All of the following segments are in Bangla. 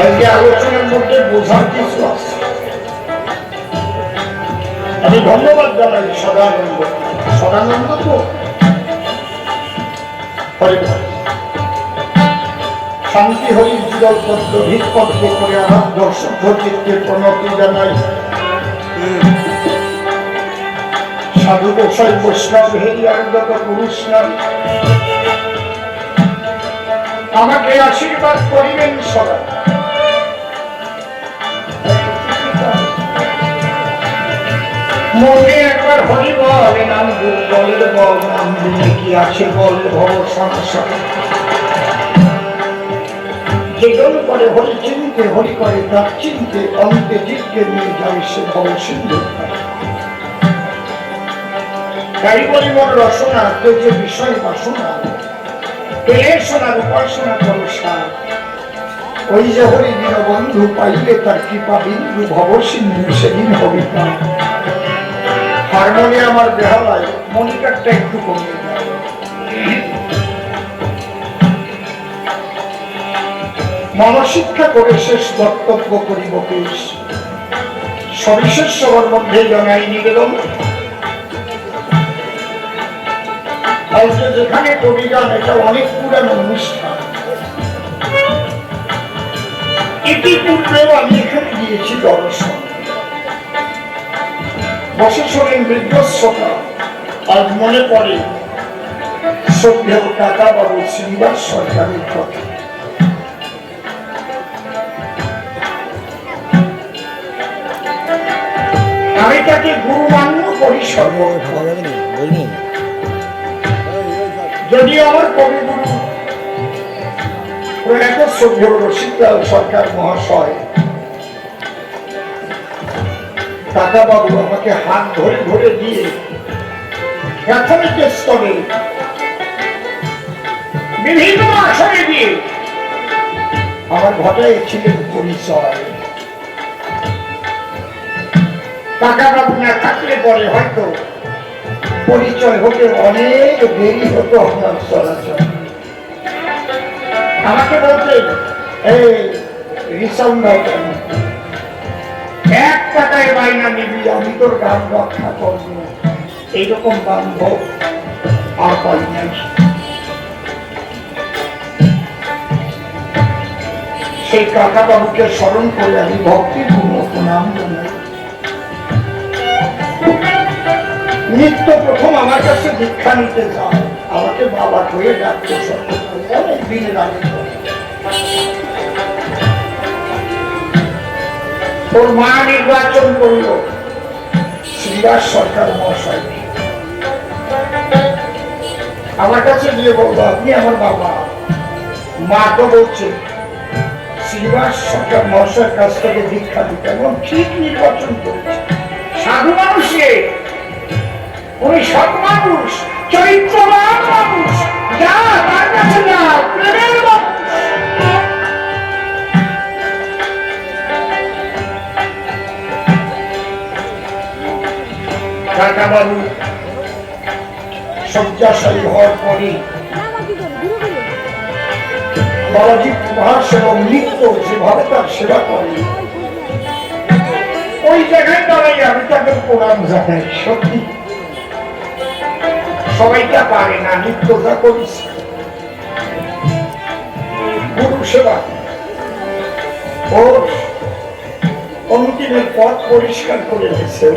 আজকে আলোচনার মধ্যে বোঝার কিছু আছে। আমি ধন্যবাদ জানাই সদানন্দ। সদানন্দ তো শান্তি হরি যুগল পদ্ম ভিক্ষদ্ম করে আমার দর্শক চিত্তের প্রণতি জানাই। সাধু গোসাই বৈষ্ণব হেরি আর যত পুরুষ নারী আমাকে আশীর্বাদ করিবেন সদা। মনে একবার হরি বল নাম বলের বল নাম দিলে কি আছে বল ভব সংসার। যেজন করে হরি চিনতে হরি করে তার চিনতে অন্তে জিজ্ঞে নিয়ে যায় সে ভব সিন্ধু। তাই বলি মোর রসনা যে বিষয় বাসনা পেলে শোনার উপাসনা করো সার। ওই যে হরি দীনবন্ধু পাইলে তার কৃপা বিন্দু ভব সিন্ধু সেদিন হবি না। হারমোনিয়াম আর বেহালায় মনিটারটা একটু কমিয়ে দেয়। মনশিক্ষা করে শেষ বক্তব্য করিব পেশ। সবিশেষ সবার মধ্যে জানাই নিবেদন। আজকে যেখানে কবিগান এটা অনেক পুরানো অনুষ্ঠান। ইতিপূর্বেও আমি এখানে গিয়েছি দর্শন। বসে শোনেন বিধ্বস্বতা। আজ মনে পড়ে শ্রদ্ধেয় কাকা বাবু শ্রীনিবাস সরকারের কথা। আমি তাকে গুরুমান্য পরিসর যদিও আমার কবিগুরু প্রয়াত শ্রদ্ধেয় রসিকলাল সরকার মহাশয় কাকা বাবু আমাকে হাত ধরে ধরে দিয়ে প্রাথমিক স্তরে বিভিন্ন আসনে দিয়ে আমার ঘটাইছিলেন পরিচয়। কাকা বাবু না থাকলে পরে হয়তো পরিচয় হতে অনেক দেরি হতো আমার চলাচল। আমাকে বলতেন এই রিসাউন্ড এক টাকায় বাইনা নিবি আমি তোর গান রক্ষা করব। এইরকম বান্ধব আর পাই নাই। সেই কাকা বাবুকে স্মরণ করে আমি ভক্তিপূর্ণ প্রণাম জানাই। নিত্য প্রথম আমার কাছে দীক্ষা নিতে যায় আমাকে বাবা হয়ে ডাকতে অনেক দিনের আগে। ওর মা নির্বাচন করল শ্রীনিবাস সরকার মহাশয়। আমার কাছে গিয়ে বলবো আপনি আমার বাবা। মা তো বলছে শ্রীনিবাস সরকার মহাশয়ের কাছ থেকে দীক্ষা দিতে এবং ঠিক নির্বাচন করেছে। সাধু মানুষে উনি সৎ মানুষ, চরিত্রবান মানুষ, যা তার কাছে যা প্রেমের মানুষ। কাকা বাবু শয্যাশায়ী হওয়ার পরে বাবাজি প্রভাস এবং নৃত্য যেভাবে তার সেবা করে ওই জায়গায় দাঁড়াই আমি তাকে প্রণাম জানাই। সত্যি সবাইটা পারে না নিত্যটা করিস গুরু সেবা। ওর অন্তিমের পথ পরিষ্কার করে দিয়েছে।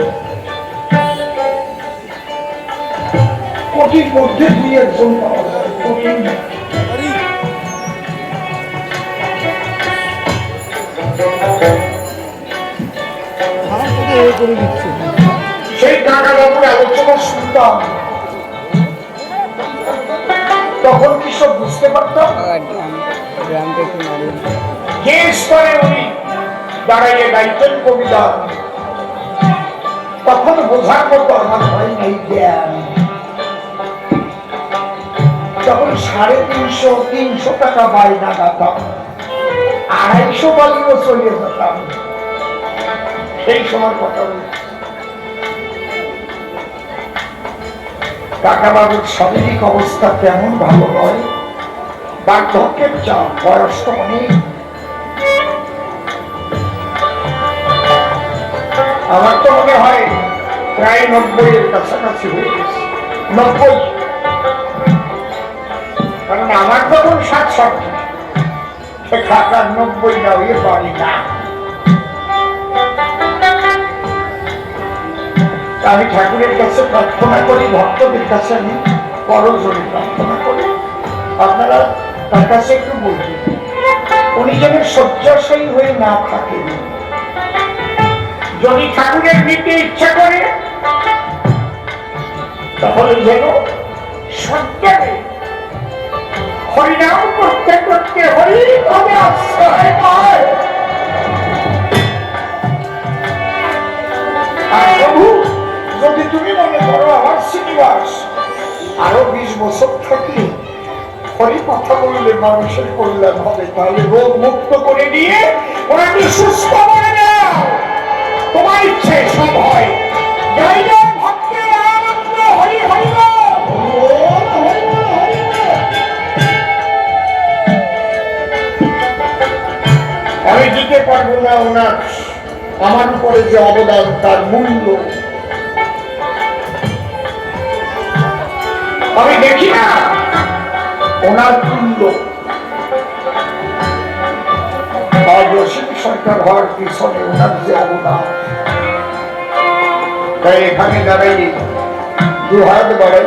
কোটির মধ্যে দুই একজন পাওয়া যায়, কোটির সেই কাকা বাবুর আলোচনা শুনতাম তখন কি সব বুঝতে পারতাম। যে স্তরে উনি দাঁড়াইয়ে গাইতেন কবিতা তখন বোঝার মতো আমার হয় নাই জ্ঞান। তখন 350-300 টাকা বাইনা গাতাম, 250 বালিও চলে যেতাম। সেই সময় কথা বলছি কাকা বাবুর শারীরিক অবস্থা তেমন ভালো নয়, বার্ধক্যের চাপ, বয়স তো অনেক। আমার তো মনে হয় প্রায় 90-এর কাছাকাছি হয়ে গেছে। 90, কারণ আমার তখন 67, সে কাকার 90 না হয়ে পারি না। আমি ঠাকুরের কাছে প্রার্থনা করি, ভক্তদের কাছে আমি করজোড়ে প্রার্থনা করি, আপনারা তার কাছে একটু বলবেন উনি যেন শয্যাশায়ী হয়ে না থাকেন। যদি ঠাকুরের নিতে ইচ্ছা করে তাহলে যেন শয্যায় হরিনাম করতে করতে হরি ভাবে আশ্রয় পায়। আর প্রভু, যদি তুমি মনে করো আমার শ্রীনিবাস আরো 20 বছর থাকি হরি কথা বললে মানুষের কল্যাণ হবে, তাহলে রোগ মুক্ত করে দিয়ে ওনাকে সুস্থ করে দাও। তোমার ইচ্ছে সব হয়। জয় জয় ভক্তের আনন্দ, হরি হরি বল। আমি দিতে পারবো না ওনার আমার উপরে যে অবদান, তার মূল্য আমি দেখি না ওনার মূল্য। অসীম সরকার হওয়ার পিছনে ওনার যে অবদান, তাই এখানে দাঁড়াই দুহাত বাড়াই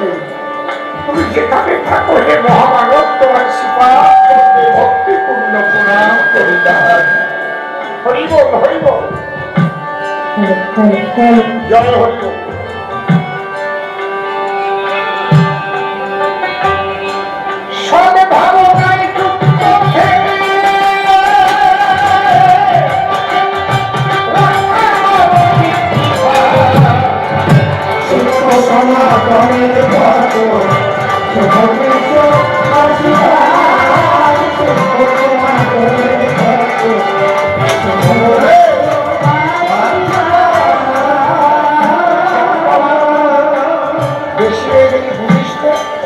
তুমি যেখানে থাকো হে মহামানব, তোমার সিপাত করতে ভক্তিপূর্ণ প্রণাম করি। হরি বল, হরি বল, জয় হরি বল।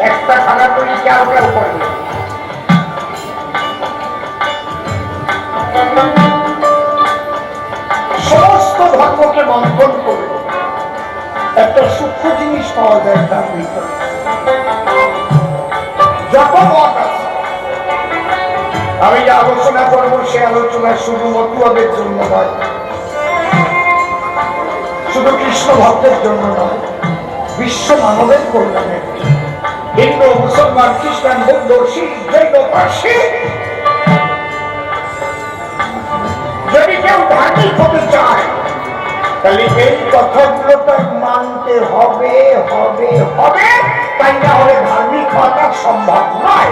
একটা খানা করি কেউ কেউ করে সমস্ত ধর্মকে মন্থন করে একটা সূক্ষ্ম জিনিস পাওয়া যায় তার ভিতরে। যত মত আছে আমি যে আলোচনা করবো সে আলোচনা শুধু মতুয়াদের জন্য নয়, শুধু কৃষ্ণ ভক্তের জন্য নয়, বিশ্ব মানবের কল্যাণের। হিন্দু, মুসলমান, খ্রিস্টান, বৌদ্ধ, শিখ, জৈন, পার্সি, যদি কেউ ধার্মিক হতে চায় তাহলে এই কথাগুলো তার মানতে হবে হবে হবে, তাই না হলে ধার্মিক হওয়া সম্ভব নয়।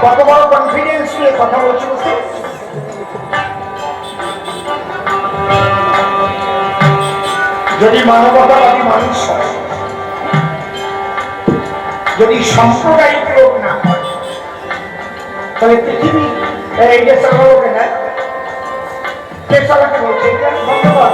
কত বড় কনফিডেন্স নিয়ে কথা বলছি বুঝতে। যদি মানবতাবাদী মানুষ হয়, যদি সাম্প্রদায়িক লোক না হয়, তাহলে পৃথিবী এই যে চালাবো না, কে চালাতে বলছে? এটা ধন্যবাদ।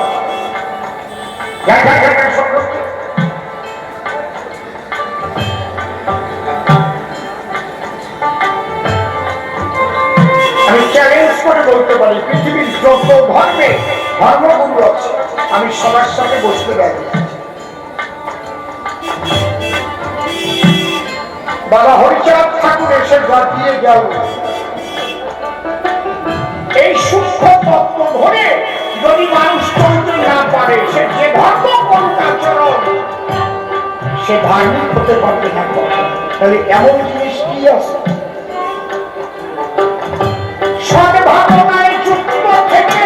আমি চ্যালেঞ্জ করে বলতে পারি পৃথিবীর যত ধর্মে ধর্মগুরু আছে আমি সবার সাথে বসতে রাজি। বাবা হরিচাঁদ ঠাকুর এসে ঘর দিয়ে গেল, এই সূক্ষ্ম তত্ত্ব ধরে যদি মানুষ চলতে না পারে, সে যে ধর্ম করুক আচরণ, সে ধার্মিক হতে পারবে না। তাহলে এমন জিনিস কি আছে? সদ্ভাবনায় যুক্ত থেকে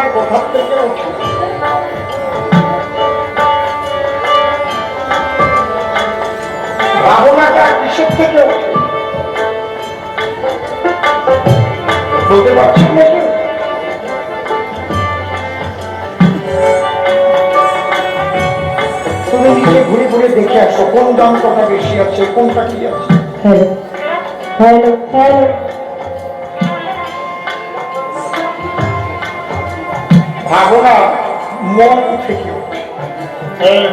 ভাবনা কোথা থেকে ওঠে? ভাবনাটা কিসের থেকে ওঠে বলতে পারছেন না কেউ? তুমি নিজে ঘুরে ঘুরে দেখে আসো কোন যন্ত্রটা বেশি আছে, কোনটা কি আছে। ভাবনা মন থেকে ওঠে।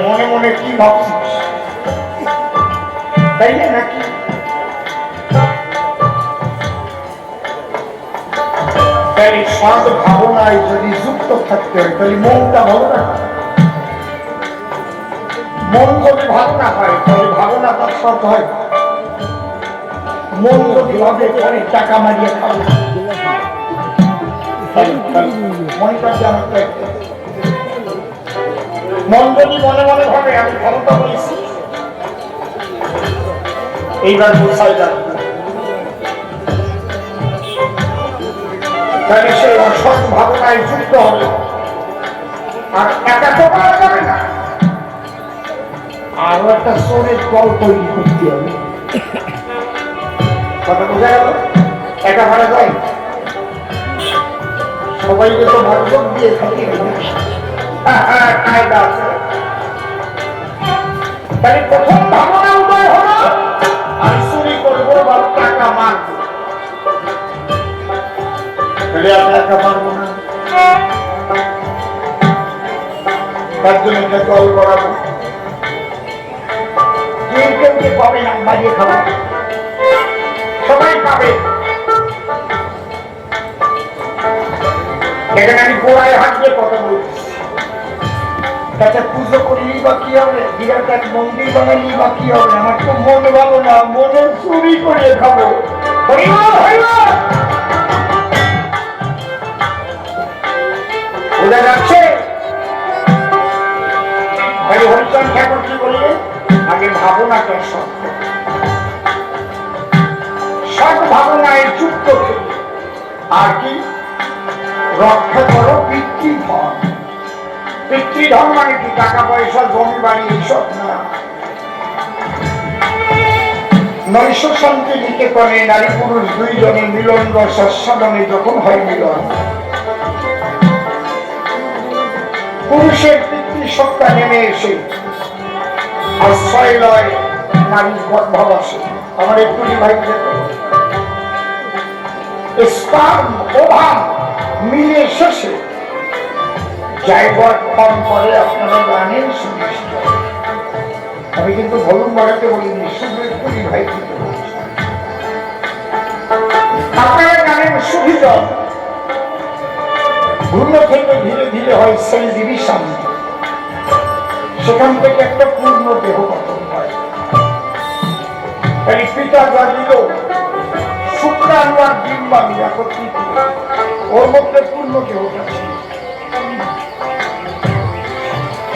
মনে মনে কি ভাবছিস, তাই না নাকি? তাই সৎ ভাবনায় যদি যুক্ত থাকতে হয় তাহলে মনটা ভালো না। মন যদি ভালো না হয় তাহলে ভাবনাটা সৎ হয়। মন যদি ভাবে পরে টাকা মারিয়ে খাবে, মনটা যেমন মন যদি মনে মনে ভাবে আমি ক্ষমতা বলেছি, এইবার বোঝাই যাবে, তাহলে সে অসৎ ভাবনায় যুক্ত হবে। আর একা তো পারা যাবে না, আরো একটা চোরের দল তৈরি করতে হবে। কথা বোঝা গেল? একা পারা যায়? সবাইকে তো ভাগ্যক দিয়ে থাকি, কায়দা আছে। তাহলে প্রথম ভাবনা উদয় হলো আমি চুরি করবো বা টাকা মারবো। তাহলে আমি একা পারবো না, তার জন্য একটা দল করাবো। কেউ কেউ যে পাবে না মারিয়ে খাবো, সবাই পাবে। এখানে আমি গোড়ায় হাত দিয়ে কথা বলছি। তাতে পুজো করলেই বা কি হবে, বিরাট এক মন্দির বানালেই বা কি হবে? আমার তো মন ভালো না, মনে চুরি করে খাবো। বোঝা যাচ্ছে? হরিচন্দ্র ঠাকুর কি বললেন? আগে ভাবনাটা সৎ, সৎ ভাবনায় যুক্ত থেকে আর কি রক্ষা করো পিতৃধন। পিতৃধন মানে কি? টাকা পয়সা জমি বাড়ি এইসব না। নৈশ শান্তি দিতে করে নারী পুরুষ দুইজনে মিলন রসাস্বাদনে যখন হয় মিলন, পুরুষের পিতৃসত্তা নেমে এসে আশ্রয় লয় নারীর ভাব আসে। আমার একটু ভাই স্পার্ম ওভাম মিলে শেষে জায়গত ফর্ম করে। আপনারা জানেন সুনিশ্চিত, আমি কিন্তু ভলুম বাড়াতে বলিনি, শুধু একটু ভাই দিতে বলছি। আপনারা জানেন সুবিধা ভ্রূণ থেকে ধীরে ধীরে হয় সেল ডিভিশন, সেখান থেকে একটা পূর্ণ দেহ গঠন হয়। তাই পিতা যা দিল শুক্রাণু আর ডিম্বাণু একত্রিত, ওর মধ্যে পূর্ণ দেহটা ছিল।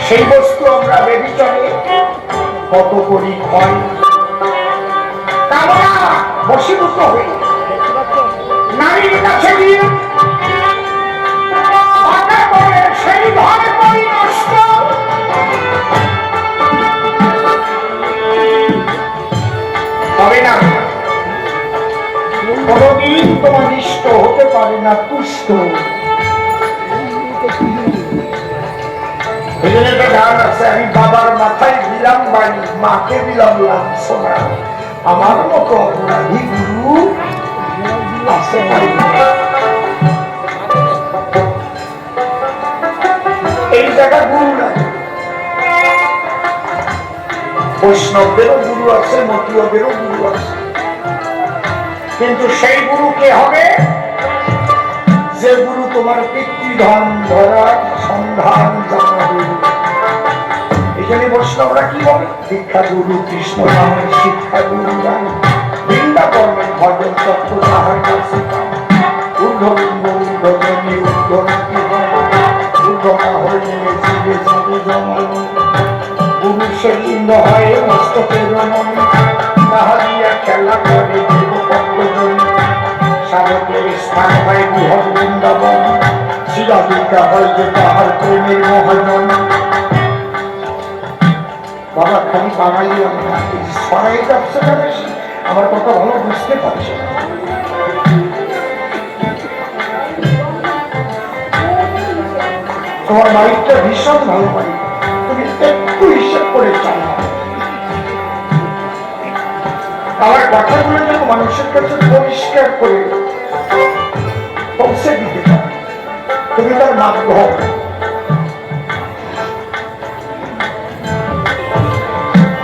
সেই বস্তু আমরা বেবিচারে কত করি ক্ষয়, কামনা বশীভূত হয়ে নারীর কাছে গিয়ে সেই ভাবে করি নষ্ট। হবে না, কোনদিন তোমার ইষ্ট হতে পারে না তুষ্ট। আমি বাবার মাথায় দিলাম বাড়ি, মাকে দিলাম লাঞ্ছনা। আমার মতো অপরাধী গুরু আসতে পারে না। এই জায়গা গুরু নাই। বৈষ্ণবদেরও গুরু আছে, মতীয়দেরও গুরু আছে, কিন্তু সেই গুরু কে হবে? যে গুরু তোমার পিতৃধন ধরার সন্ধান জানাবে। এখানে বৈষ্ণবরা কি বলে? দীক্ষা গুরু, কৃষ্ণ নামের শিক্ষা গুরু নাই, বৃন্দা কর্মের ভজন তত্ত্ব তাহার কাছে ঊর্ধ্বলিঙ্গ ঊর্ধ্বজনী ঊর্ধ্বনীতি ঊর্ধ্ব না হইলে জীবে যাবে জমানো। গুরু সে লিঙ্গ হয় মস্তকের রমণী, তাহা দিয়া খেলা করে দেব পদ্মজনী। সাধকের স্থান হয় বৃহৎ বৃন্দাবন, শিরাজী বালিকা হয় যে তাহার প্রেমের মহাজন। বাবা খালি বাঙালি আমি না, সরাই ব্যবসাটা বেশি আমার কথা ভালো বুঝতে পারছে না। তোমার বাড়িটা ভীষণ ভালো বাড়ি, তুমি একটু হিসাব করে চালাও। আমার কথাগুলো যেন মানুষের কাছে পরিষ্কার করে পৌঁছে দিতে পারো, তুমি তার মাধ্যম।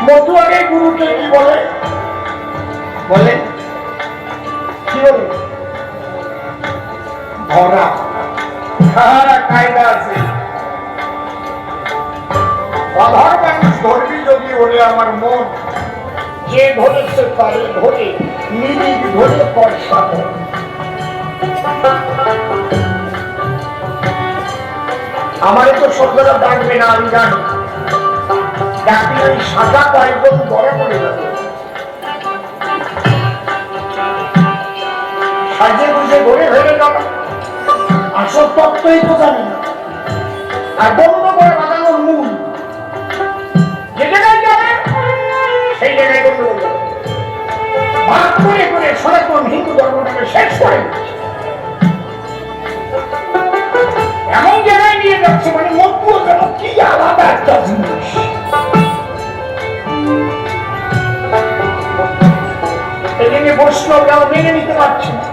মতুয়ারে গুরুকে কি বলে? বলে কি বলে? ধরা। কায়দা আছে। অধর মানুষ ধরবি যদি ওরে আমার মন, যে ধরেছে তারে ধরে নিরিখ ধরে পয়সা। আমারে তো শব্দটা ডাকবে না, আমি জানি। ডাকলে ওই সাদা কয়েকজন ধরা পড়ে যাবে। সাজে বুঝে ঘুরে ফেলে যাবে, আসল তত্ত্বই তো জানি না। আর বন্ধ করে বাঁধানোর মূল যে জায়গায় যাবে সেই জায়গায় বন্ধ করে যাবে। ভাগ করে করে সনাতন হিন্দু ধর্মটাকে শেষ করে দিচ্ছে, এমন জায়গায় নিয়ে যাচ্ছে মানে মধ্যে যেন কি আলাদা একটা জিনিস। এখানে বৈষ্ণবরাও মেনে নিতে পারছে না।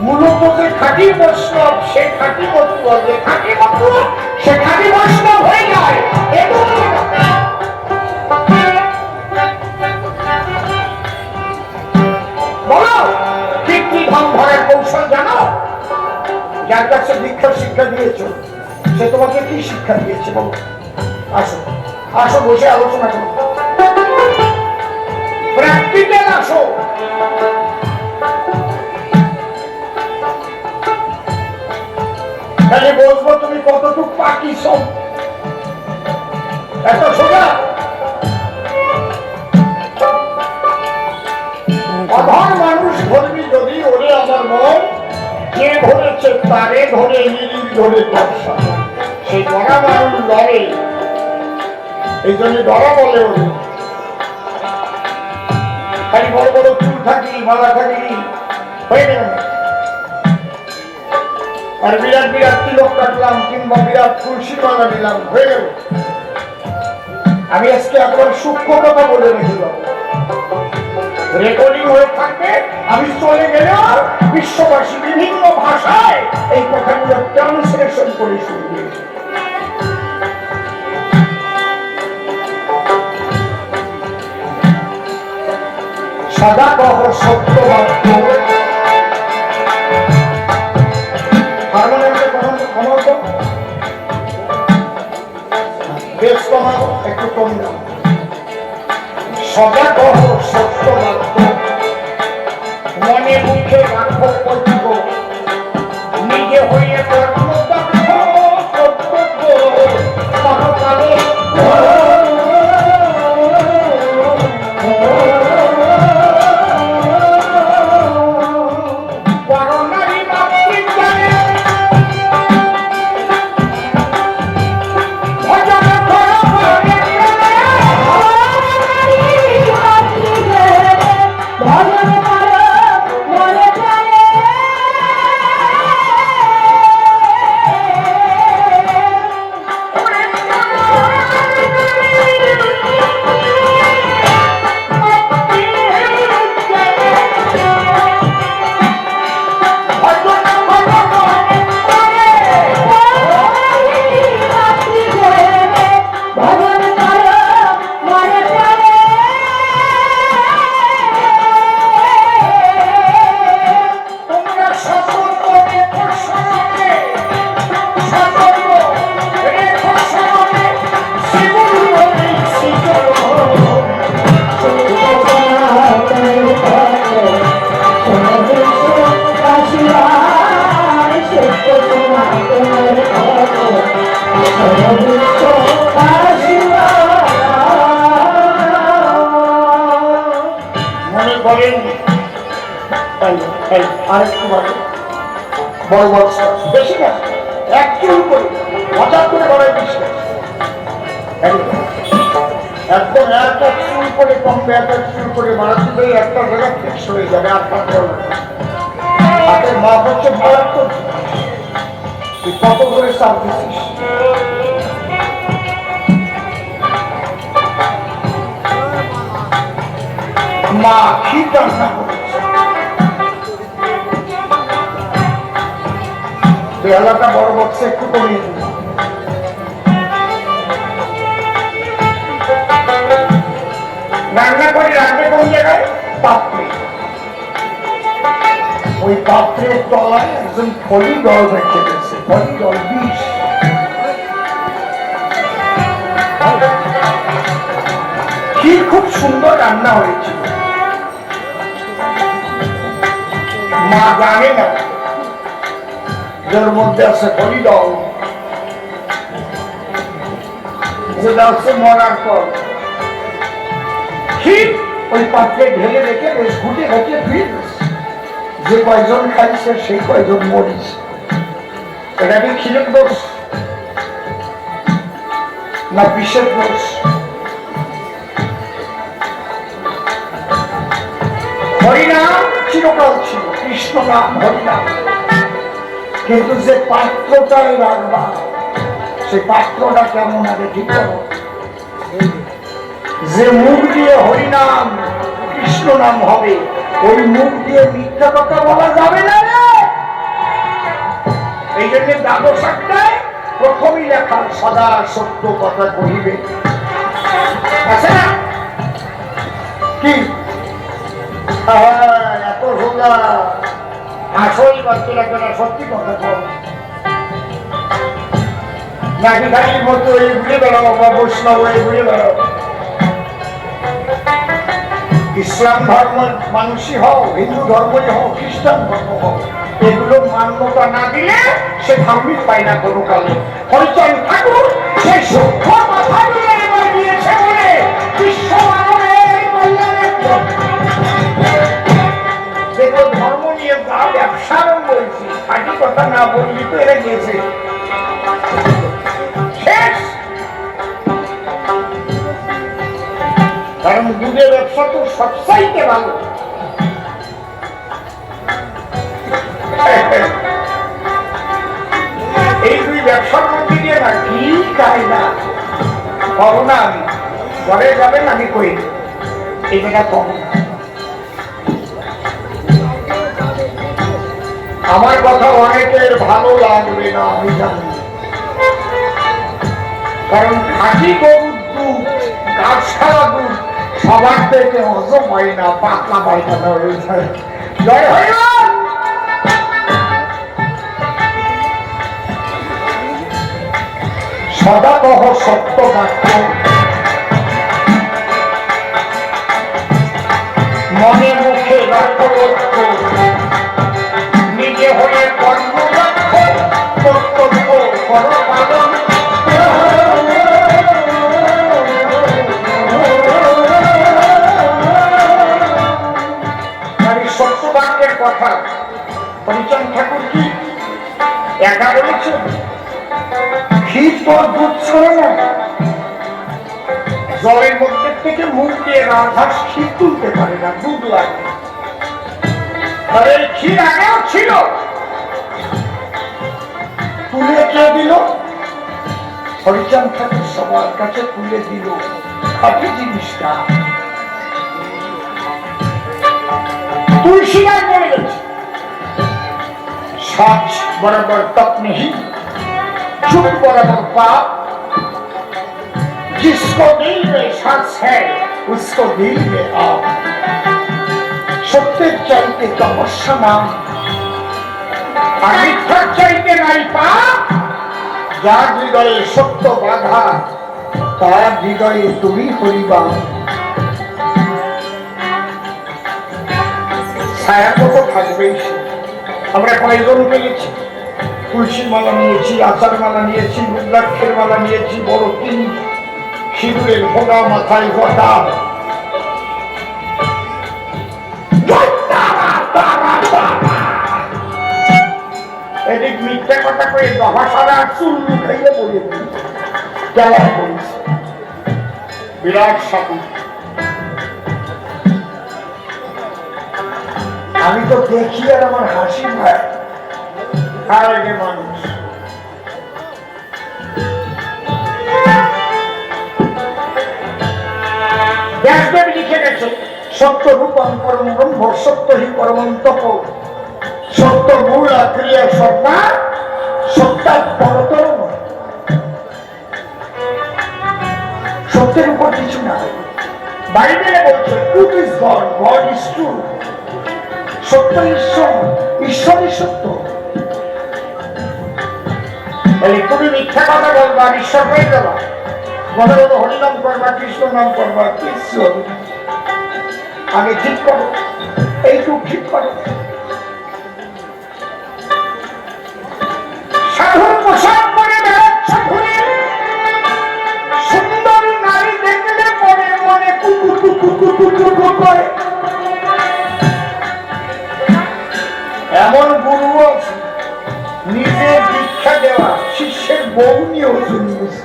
মূলত যে খাঁটি বৈষ্ণব সে খাঁটি মতুয়া, যে খাঁটি মতুয়া সে খাঁটি বৈষ্ণব হয়ে যায়। বলো ঠিক কি ধাম ধরার কৌশল জানো? যার কাছে দীক্ষা শিক্ষা দিয়েছ সে তোমাকে কি শিক্ষা দিয়েছে বলো? আসো আসো, বসে আলোচনা করো, প্র্যাকটিক্যাল আসো। তাহলে বলবো তুমি কতটুকু পাকি সব এত সোজা। অধর মানুষ ধরবি যদি ওরে আমার মন, কে ধরেছে তারে ধরে নিরিখ ধরে ব্যবসা। সেই ধরা মানুষ লড়ে, এই জন্য ধরা বলে ওরে। খালি বড় বড় চুল থাকি মালা থাকি হয়ে গেল, আর বিরাট বিরাট তিলক কাটলাম কিংবা বিরাট তুলসী মালা দিলাম হয়ে গেল। আমি আজকে আপনার সূক্ষ্ম কথা বলে রেখে দেব, রেকর্ডিং হয়ে থাকবে। আমি চলে গেলেও বিশ্ববাসী বিভিন্ন ভাষায় এই কথাগুলো ট্রান্সলেশন করে শুনবে। সদা কহ সত্য বাক্য, বেশ কমাও, একটু কম দাও। সদা কহ সত্য বাক্য, মনে মুখে রাখো ঐক্য, নিজে হয়ে কর্মদক্ষ কর্তব্য সহকারে। বড় বস্তা বেশি না, এক চুল করে হঠাৎ করে গড়াই দিচ্ছে একদম এক এক চুল করে কমবে, এক এক চুল করে মারাতে দেয়, একটা জায়গা ফিক্স হয়ে যাবে। আর হাতের মাপ হচ্ছে মারাত্মক। তুই কত করে চাপ দিচ্ছিস? মা ক্ষীর রান্না করেছে, বেলাটা বড় বক্সে একটু কমিয়ে দিল। রান্না করে রাখবে কোন জায়গায়? পাত্রে। ওই পাত্রের তলায় একজন ফলি জল রেখে দিয়েছে, ফলি জল বিষ। ক্ষীর খুব সুন্দর রান্না হয়েছিল, মা জানে না যার মধ্যে আছে ফলি জল, যেটা হচ্ছে মরার পর। ক্ষীর ওই পাত্রে ঢেলে রেখে বেশ ঘুটে ঘুটে ফির, যে কয়জন খাইছে সেই কয়জন মরিস। এটা কি ক্ষীরের দোষ না বিষের দোষ? হরিনাম চিরকাল ছিল, কৃষ্ণ নাম হরিনাম, কিন্তু যে পাত্রটাই রাখবা সেই পাত্রটা কেমন আগে ঠিক করো। যে মুখ দিয়ে হরিনাম কৃষ্ণ নাম হবে, ওই মুখ দিয়ে মিথ্যা কথা বলা যাবে না রে। এই জন্য দ্বাদশ অধ্যায় প্রথমেই লেখা সদা সত্য কথা কহিবে, আছে না কি? এত সোজা আসল বাড়তে লাগবে না, সত্যি কথা বল। নাকি খালির মতো এই ঘুরে বেড়াবো বা বৈষ্ণব এই ঘুরে বেড়াবো। ইসলাম ধর্ম মানুষই হও, হিন্দু ধর্মই হও, খ্রিস্টান ধর্ম হও, এগুলো মান্যতা না দিলে সে ধার্মিক পায় না কোনো কালে। হরিচরণ ঠাকুর সেই সূক্ষ্ম কথা দিয়েছে বলে বিশ্ব মানবের কল্যাণের জন্য। দেখো ধর্ম নিয়ে যা ব্যবসার বলছি, খাঁটি কথা না বললি তো এরা গিয়েছে শেষ। কারণ দুধের ব্যবসা তো সবচাইতে ভালো। এই দুই ব্যবসার মধ্যে দিয়ে না কি খাই না পাবো না, আমি ঘরে যাবেন আমি কই এই জায়গা পাবো না। আমার কথা অনেকের ভালো লাগবে না আমি জানি, কারণ খাঁটি গরুর দুধ, গাছ ছাড়া দুধ সবার থেকে হজম হয় না, পাতলা পায়খানা হয়ে যায়। জয় হয় না। সদা কহ সত্য বাক্য, মনে মুখে রক্ত, নিজে হয়ে কর্ম লক্ষ্য, কর্তব্য কর পালন। সত্য বাক্যের কথা হরিচরণ ঠাকুর কি একা বলেছেন? ক্ষীর তো দুধ ছড়ে না, জলের মধ্যে থেকে মুখ দিয়ে রাধাস ক্ষীর তুলতে পারে না, দুধ লাগে। তবে ক্ষীর আগেও ছিল, তুলে কে দিল? হরিচরণ ঠাকুর সবার কাছে তুলে দিল খাঁটি জিনিসটা। तुलसीदास बोले गए सच बराबर तप नहीं, झूठ बराबर पाप, जिसको दिल में सच है उसको दिल में आप। सत्य चाहते तपस्या नाम, मिथ्या चाहते नहीं पाप। যার হৃদয়ে সত্য বাধা তার হৃদয়ে তুমি হরিবা। ছায়া কত থাকবেই। আমরা কয়েকজন পেয়েছি, তুলসী মালা নিয়েছি, আচার মালা নিয়েছি, রুদ্রাক্ষের মালা নিয়েছি, বড় তিন সিঁদুরের ফোঁটা মাথায় ঘটা, মিথ্যা কথা কয়ে দফা সারা চুল খাইয়ে বলে খেলা করেছে বিরাট সাপুর। আমি তো দেখি আর আমার হাসি ভাই আগে মানুষ ব্যাসদেব লিখে গেছে সত্য রূপম পরম ব্রহ্ম সত্য হি পরমম তপ সত্য মূল ক্রিয়া সত্তা সত্তা পরতর সত্যের উপর কিছু না। বাইবেলে বলছে truth is god, god is true. সত্য ঈশ্বর, ঈশ্বরই সত্য। তাহলে তুমি মিথ্যা কথা বলবা আর ঈশ্বর হয়ে যাবা, মনে মনে হরিনাম করবা কৃষ্ণ নাম করবা, কিছু হবে না। আগে ঠিক করো, এইটুকু ঠিক করো। সাধুর পোশাক পরে বেড়াচ্ছে ঘুরে, সুন্দর নারী দেখলে পরে মনে কুকু কুকু কুকু কুকু করে। এমন গুরু আছে নিজে দীক্ষা দেওয়া শিষ্যের বউ নিয়েও চলে গেছে,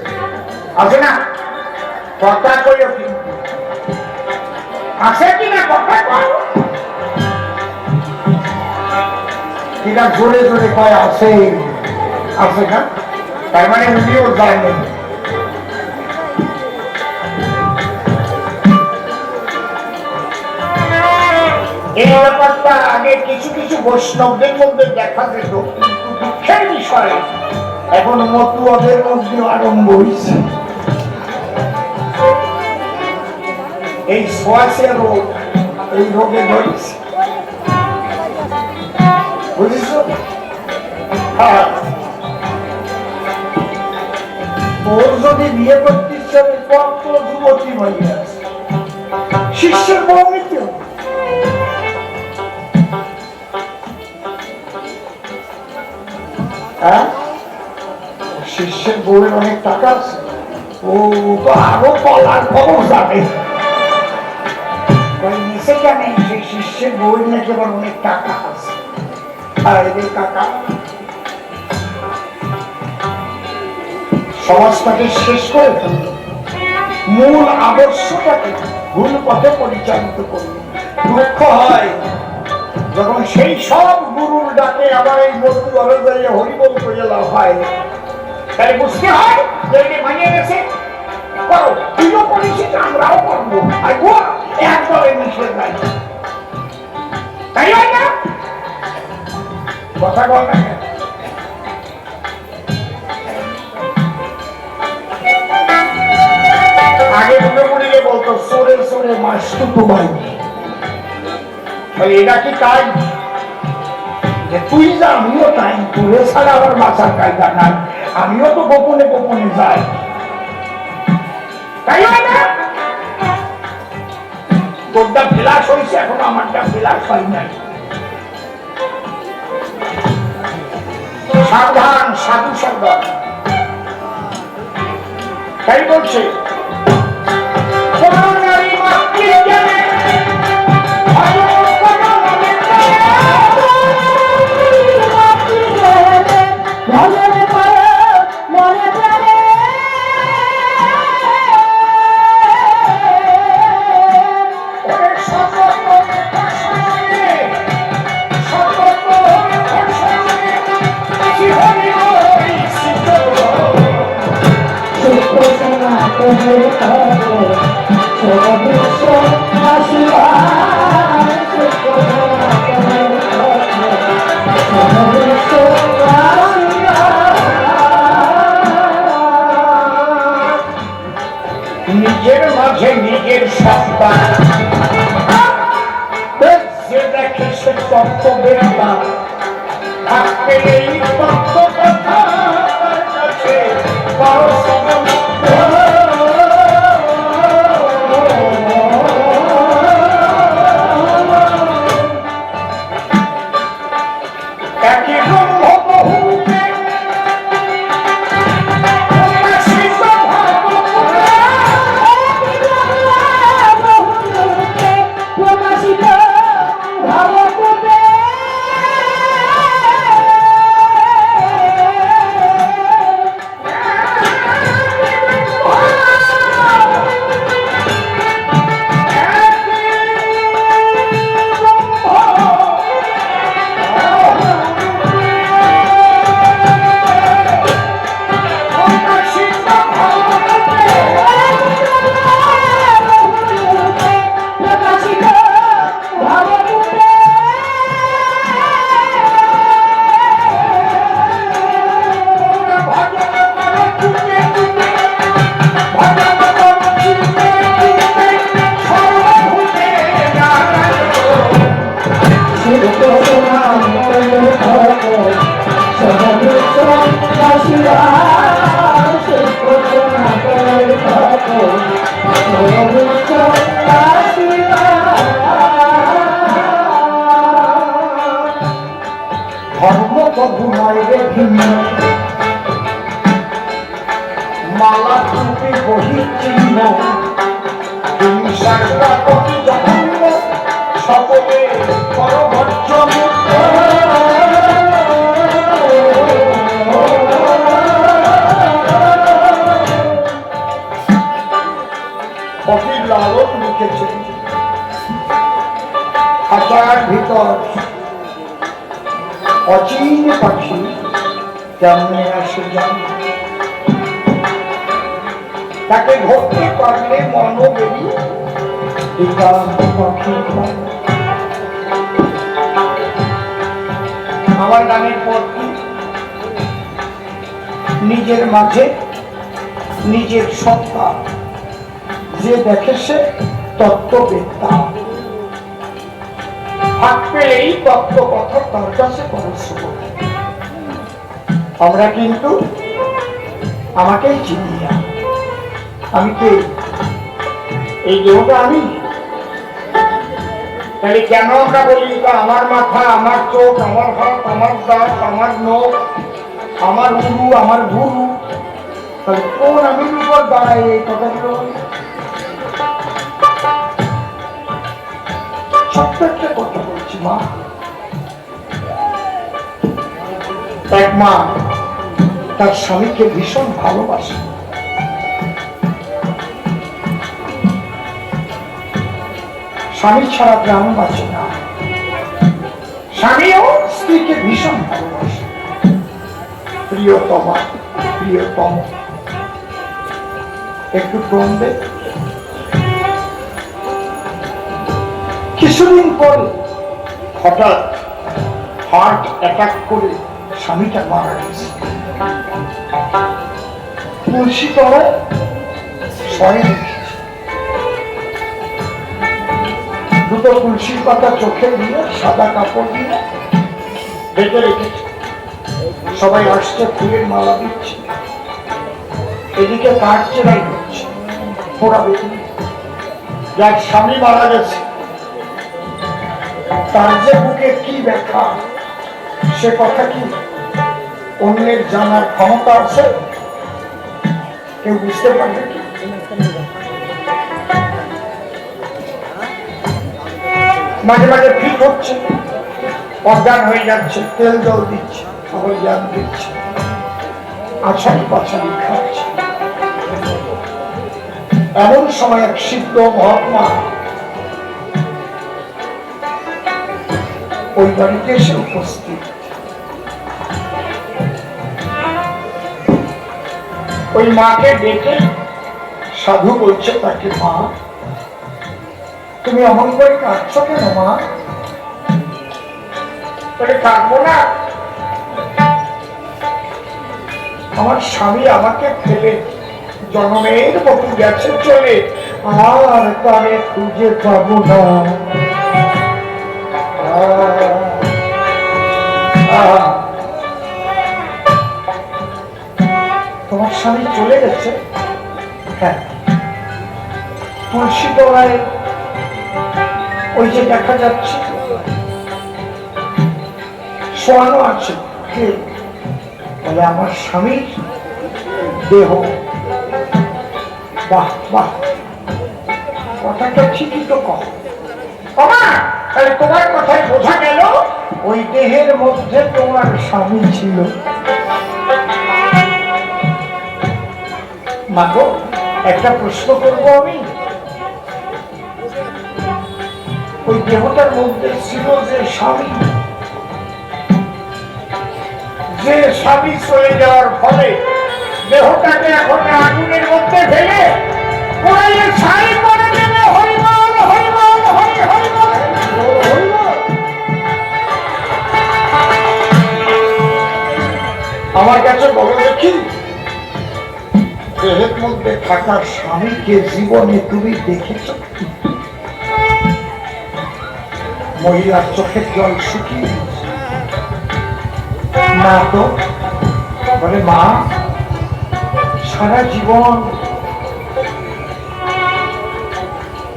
আছে না? কথা কইও কিন্তু আছে কিনা কথা কয় কিনা জোরে জোরে কয় আছে, আছে না? তার মানে উনিও জানেন। এই ব্যাপারটা আগে কিছু কিছু বৈষ্ণবদের মধ্যে দেখা যেত, কিন্তু দুঃখের বিষয় এখন মতুয়াদের মধ্যে আরম্ভ হয়েছে। এই সোয়াশিয়া রোগ, এই রোগে ধরেছে, বুঝেছ? হ্যাঁ, ওর যদি বিয়ে করতে ইচ্ছে কত যুবতী হয়ে আছে, শিষ্যের বউ নিতে হবে। শিষ্যের বউয়ের অনেক টাকা আছে, ও তো আরো বলার খবর যাবে নিচে কেন, সেই শিষ্যের বউয়ের নাকি আবার অনেক টাকা আছে। আর এদের টাকা সমাজটাকে শেষ করে ফেলল, মূল আদর্শটাকে ভুল পথে পরিচালিত করল। দুঃখ হয় যখন সেই সব গুরুর ডাকে আবার এই বস্তু আরো যাইয়ে হরিবল করে লাভ হয়, তাই বুঝতে হয় যে মানিয়ে গেছে করো, তুইও করেছিস আমরাও করবো, আর একবারে মিশে যাই, তাই হয় না? কথা বল না। আগে মুখে বলতো সোরে সোরে মাস টুকু ভাই, এটা কি কাজ যে তুই যা আমিও তাই, তোরে ছাড়া আবার বাঁচার কায়দা নাই, আমিও তো গোপনে গোপনে যাই, তাই হয় না? তোরটা বিলাস হয়েছে, এখন আমারটা বিলাস হয় নাই। সাবধান, সাধু সাবধান। তাই বলছে নিজের মাঝে নিজের সত্তা যে দেখে সে তত্ত্ব বেরোতা থাকতে এই তত্ত্ব কথা কাছে বড় ধর্ম প্রভু নয় রে ভিন্ন, মালা টুপি বহিচিহ্ন, হিংসার প্রতি জঘন্য, সকলে করভর্জন। কবি লালন লিখেছেন, খাঁচার ভিতর অচিন পাখি কেমনে আসে যান, তাকে ধরতে পারলে মন বেরিয়ে পাখি। আমার গানের পথটি নিজের মাঝে নিজের সত্তা যে দেখে সে তত্ত্ববেত্তা, হাত পেলেই তত্ত্ব কথা তার কাছে পরামর্শ। আমরা কিন্তু আমাকেই চিনি না, আমি কে, এই দেহটা আমি। তাহলে কেন আমরা বলি আমার মাথা, আমার চোখ, আমার হাত, আমার দাঁত, আমার নখ, আমার উরু, আমার ভুরু, তাহলে কোন আমির উপর দাঁড়ায় এই কথাগুলো? ছোট্ট একটা কথা বলছি মা। এক মা তার স্বামীকে ভীষণ ভালোবাসে, স্বামী ছাড়া প্রাণ বাঁচে না। স্বামীও স্ত্রীকে ভীষণ ভালোবাসে, প্রিয়তমা প্রিয়তম। একটু টোন দে। কিছুদিন পরে হঠাৎ হার্ট অ্যাটাক করে স্বামীটা মারা গেছে। তুলসী তলায় শয়ে রেখেছে, দুটো তুলসীর পাতা চোখে দিয়ে সাদা কাপড় দিয়ে ঢেকে রেখেছে। সবাই আসছে, ফুলের মালা দিচ্ছে, এদিকে কাঠ চেরাই হচ্ছে, পোড়াবে। যার স্বামী মারা গেছে তার যে বুকে কি ব্যাখ্যা, সে কথা কি অন্যের জানার ক্ষমতা আছে? কেউ বুঝতে পারবে কি? মাঝে মাঝে ফিট হচ্ছে, অজ্ঞান হয়ে যাচ্ছে, তেল জল দিচ্ছে, আবার জ্ঞান দিচ্ছে, আছাড়ি পাছাড়ি খাচ্ছে। এমন সময় এক সিদ্ধ মহাত্মা ওই বাড়িতে এসে উপস্থিত। ওই মাকে ডেকে সাধু বলছে তাকে, মা তুমি অমন করে কাঁদছো কেন মা? বলে কাঁদবো না, আমার স্বামী আমাকে ফেলে জনমের মতো গেছে চলে, আর তারে খুঁজে পাবো না। তোমার স্বামী চলে গেছে? হ্যাঁ। তুলসী তলায় ওই যে দেখা যাচ্ছে শোয়ানো আছে, কে? বলে আমার স্বামীর দেহ। বাহ বাহ, কথাটা ঠিকই তো কম। তাহলে তোমার কথায় বোঝা গেল ওই দেহের মধ্যে তোমার স্বামী ছিল। মাগো, একটা প্রশ্ন করবো আমি। ওই দেহটার মধ্যে ছিল যে স্বামী, যে স্বামী চলে যাওয়ার ফলে দেহটাকে এখন আগুনের মধ্যে ফেলে পুড়িয়ে ছাই করে দেবে। হরিবল হরিবল হরি হরিবল। আমার কাছে বলো দেখি, দেহের মধ্যে থাকা স্বামীকে জীবনে তুমি দেখেছ? মহিলার চোখের জল শুকিয়ে না তো? বলে মা, সারা জীবন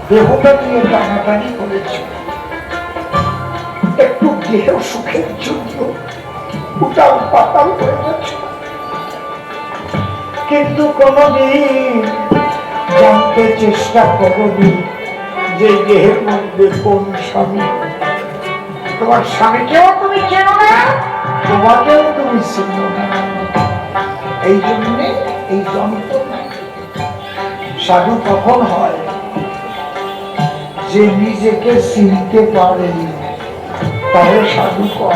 দেহটা নিয়ে টানাটানি করেছে, একটু দেহ সুখের জন্য উটাল পাতাল হয়ে গেছে, কিন্তু কোনদিন জানতে চেষ্টা করনি যে দেহের মধ্যে কোন স্বামী। তোমার স্বামীকেও তুমি চেনো না, তোমাকেও তুমি চিনো না। এই জন্য এই যন্ত্রণা। সাধু কখন হয়? যে নিজেকে চিনতে পারেনি তাহলে সাধু কর।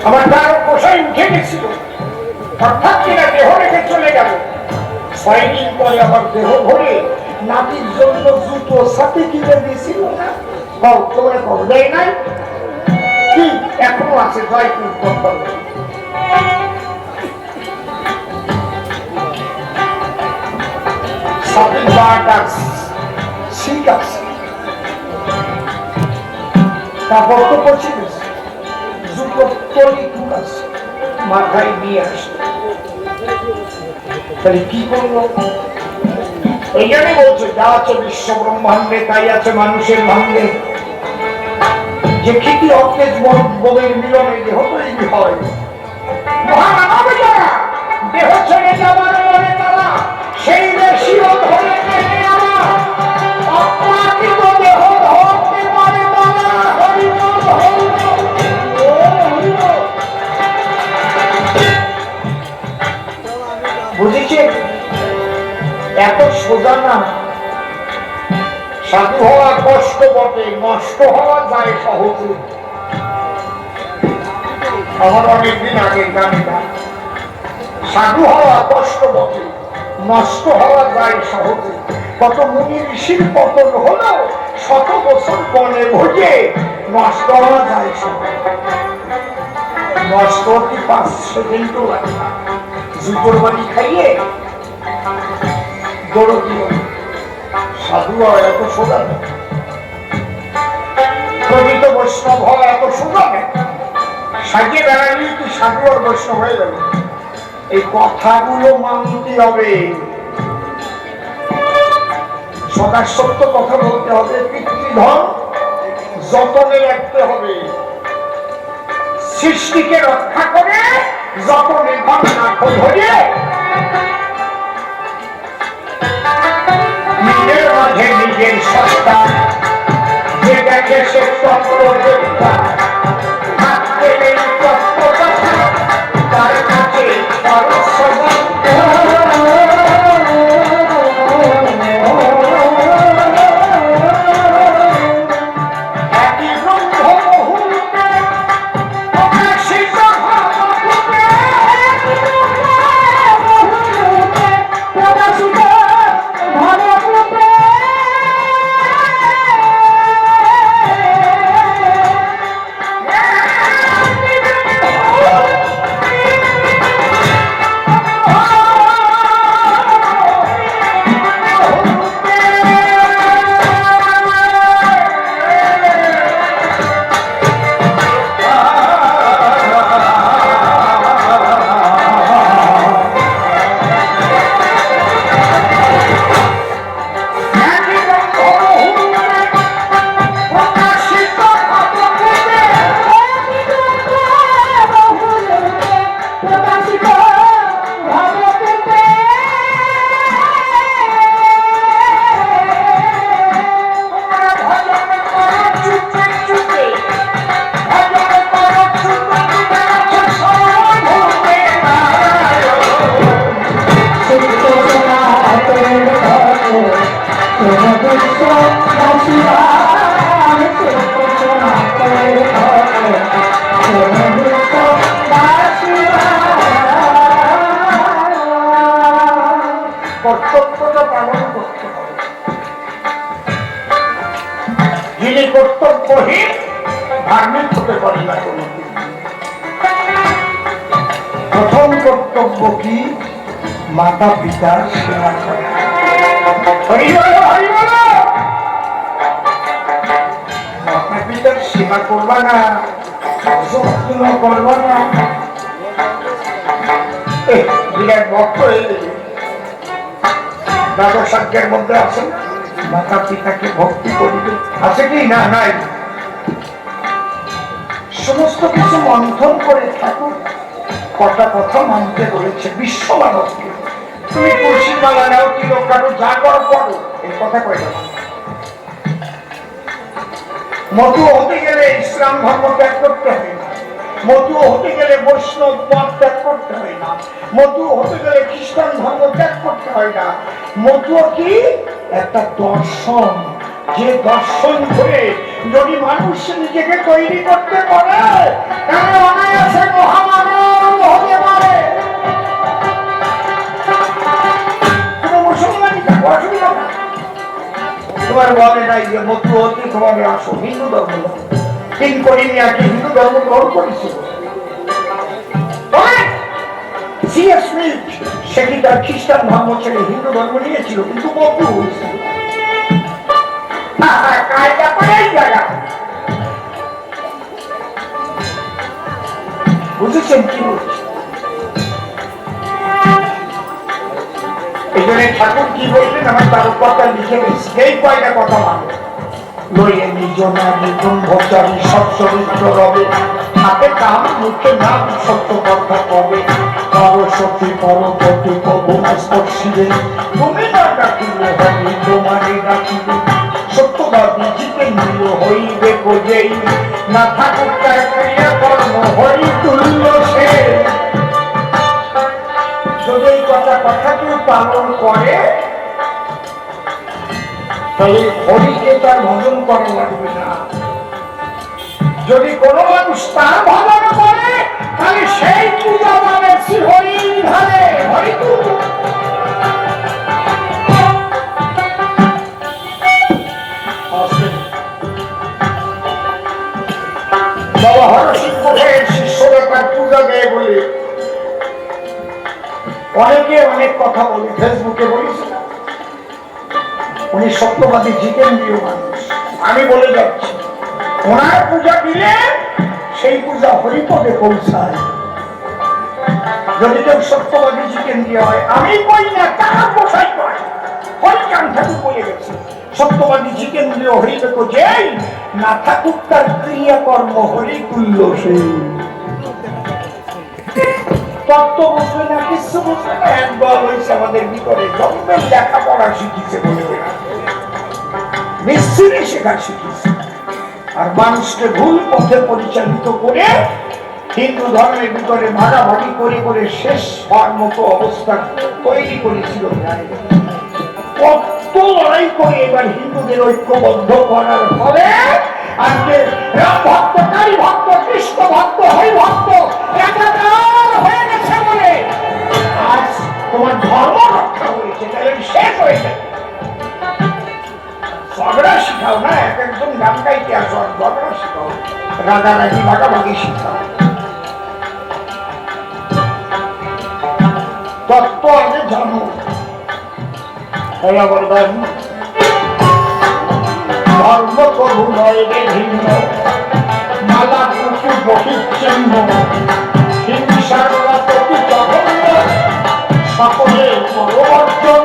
আমার তার পোষায় উঠে গেছিল, অর্থাৎ কিনা দেহ রেখে চলে গেল। 6 দিন পরে আমার দেহ ভরে নাতির জন্য জুতো সাথে কিনে দিয়েছিল না? তোমরা কর দেয় নাই কি? এখনো আছে জয়পুর কম্পল। কাপড় তো পচে গেছে, জুতো তলি টুক আছে, মাথায় নিয়ে আসে। তাহলে কি করলো? এই জন্য বলছে যা আছে বিশ্ব ব্রহ্মাণ্ডে তাই আছে মানুষের ভাঙ্গে। যে খ্যাতি অর্থের বলের মিলনে দেহ তৈরি হয়। মহামানব যারা দেহ ছেড়ে যাবার মনে তারা সেই দেশীয় ধরে নেবে আমার অপ্রাকৃত দেহ ধরতে পারে তারা। হরিবল হরিবল ও হরিবল। বুঝেছেন? এত সোজা না। সাধু হওয়া কষ্ট বটে, নষ্ট হওয়া যায় সহজে। আমার অনেকদিন আগে গানটা, সাধু হওয়া কষ্ট বটে, নষ্ট হওয়া যায় সহজে। কত মুনি ঋষির পতন হলো, শত বছর বনে ভোজে, নষ্ট হওয়া যায় সহজে। নষ্ট হতে 5 সেকেন্ডও লাগে না। জুতোর বাড়ি খাইয়ে দৌড় দিয়ে সাধু হওয়া এত সোজা নেই, প্রকৃত বৈষ্ণব হওয়া এত সোজা নেই। সাজিয়ে বেড়ালেই কি সাধু আর বৈষ্ণব হয়ে যাবে? এই কথাগুলো মানতে হবে, সদা সত্য কথা বলতে হবে, পিতৃধন যতনে রাখতে হবে, সৃষ্টিকে রক্ষা করে যতনে ধন না ধরে নিজের মাঝে নিজের সত্তা যে দেখে সে তত্ত্ব দেবতা, থাকতে নেই তত্ত্ব কথা তার কাছে কর্তব্যটা পালন করতে হবে। যিনি কর্তব্যহীন ধার্মিক হতে পারে না কোনদিন। প্রথম কর্তব্য কি? মাতা পিতার সেবা করা। মাতা পিতার সেবা করবা না, যত্ন করবা না, বিরাট ভক্ত হয়ে গেল। দ্বাদশ আজ্ঞার মধ্যে আছে মাতা পিতাকে ভক্তি করিবে, আছে কি না? নাই। সমস্ত কিছু মন্থন করে ঠাকুর কটা কথা মানতে বলেছে বিশ্ব মানবকে। তুমি তুলসী মালা নাও, তিলক কাটো, যা করো করো, এই কথা কয় না। মধু হতে গেলে ইসলাম ধর্ম ত্যাগ করতে হয় না, মধু হতে গেলে বৈষ্ণব মত ত্যাগ করতে হয় না, মধু হতে গেলে খ্রিস্টান ধর্ম ত্যাগ করতে হয় না। মধু কি একটা দর্শন, যে দর্শন ধরে যদি মানুষ নিজেকে তৈরি করতে পারে তাহলে অনায়াসে মহামানব হতে পারে। কোনো মুসলমানই থাকো, অসুবিধা না। তোমার বলে নাই যে মধু হতে তোমাকে আসো হিন্দু ধর্ম, তিন করি আগে হিন্দু ধর্ম গ্রহণ করেছিল। সে কি তার খ্রিস্টান ধর্ম ছেড়ে হিন্দু ধর্ম নিয়েছিল, কিন্তু মধু হয়েছিল। বুঝেছেন কি বলছে? এই জন্য ঠাকুর কি বললেন আমার তার কথা লিখে গেছি, এই কয়টা কথা মানে লইয়ে নিজ না নিগুণ ভোচারী সব চরিত্র রবে, হাতে কাম মুখে নাম সত্য কথা কবে, সরস্বতী পরবতী কবুনা স্পর্শিবে, তুমি না ডাকিলে হবি তোমারে ডাকিবে, সত্যবাদী জিতে নিল হইবে বোঝেই, না ঠাকুর তার ক্রিয়া কর্ম হরি তুল্য সে। যদি এই কথা কেউ পালন করে তাহলে হরিকে তার ভজন করা লাগবে না। যদি কোনো মানুষ তার ভজন করে তাহলে সেই পূজা মানে শ্রী হরি ধারে হরি তুল্য। বাবা হরসিংহ ঘোষের শিষ্যরা তার পূজা দেয় বলে অনেকে অনেক কথা বলে, ফেসবুকে বলেছে না, উনি সত্যবাদী জিতেন্দ্রীয় মানুষ। আমি বলে যাচ্ছি ওনার পূজা দিলে সেই পূজা হরিপদে পৌঁছায়। যদি কেউ সত্যবাদী জিতেন্দ্রীয় হয়, আমি বই না, তারা পোষাই করে হরিচাঁদ ঠাকুর বলে গেছে সত্যবাদী জিতেন্দ্রীয় হইবে তো যেই, না ঠাকুর তার ক্রিয়াকর্ম হরি তুল্য সেই। তত্ত্ব বুঝবে না, কিছু বুঝবে না, একদল হয়েছে আমাদের ভিতরে জন্মের লেখাপড়া শিখিছে বলে নিশ্চয়ই শেখা শিখিছে, আর মানুষকে ভুল পথে পরিচালিত করে হিন্দু ধর্মের ভিতরে ভাগাভাগি করে করে শেষ হওয়ার মতো অবস্থা তৈরি করেছিল। কত লড়াই করে এবার হিন্দুদের ঐক্যবদ্ধ করার ফলে আজকে রাম ভক্ত, কালী ভক্ত, কৃষ্ণ ভক্ত, হরি ভক্ত একাকার হয়ে গেছে বলে আজ তোমার ধর্ম রক্ষা হয়েছে, তাহলে শেষ হয়ে যায়। ঝগড়া শিখাও না, এক একজন গান গাইতে আসো, ঝগড়া শিখাও, রাগারাগি ভাগাভাগি শিখাও। তত্ত্ব আগে জানো। ধর্ম প্রভু নয় রে ভিন্ন, মালা কুচু বহিচ্ছিন্ন, হিংসার প্রতি জঘন্য, সকলে পরবর্তন।